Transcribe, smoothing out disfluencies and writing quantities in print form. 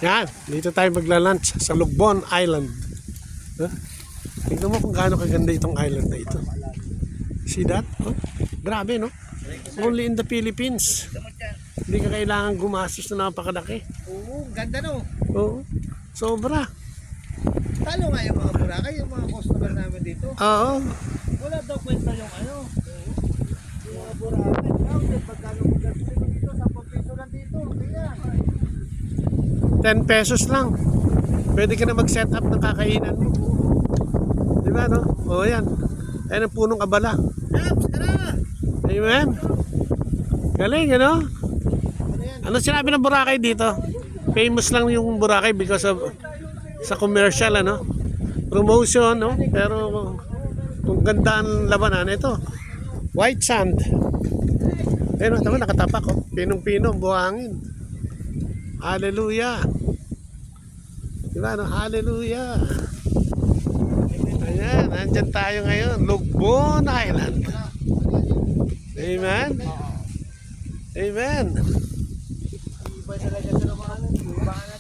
Yan, dito tayo magla-lunch sa Lugbon Island. Huh? Tingnan mo kung gaano kaganda itong island na ito. See that? Oh, grabe, no? Only in the Philippines. Hindi ka kailangan gumastos na napakalaki. Oo, ganda no. Oo, sobra. Talo nga yung mga Boracay, yung mga customer namin dito. Oo. Wala daw kwenta yung ano. Yung mga Boracay. Pagkano mo dito, 10 piso lang dito. Kaya. 10 pesos lang. Pwede ka na mag-set up ng kakainan mo. Di ba, no? O, yan. Ayan ang punong abala. Labs, tara! Amen. Galing, ano? Ano yan? Ano sinabi ng Boracay dito? Famous lang yung Boracay because of sa commercial, ano? Promotion, no? Pero kung ganda ang labanan, ito. White sand. Ayun, tama, nakatapak, oh. Pinong-pino, buhangin. Hallelujah. Diba, no? Hallelujah. Ayan, nandyan tayo ngayon. Lugbon Island. Amen. Amen. Iba talaga sa mga ano.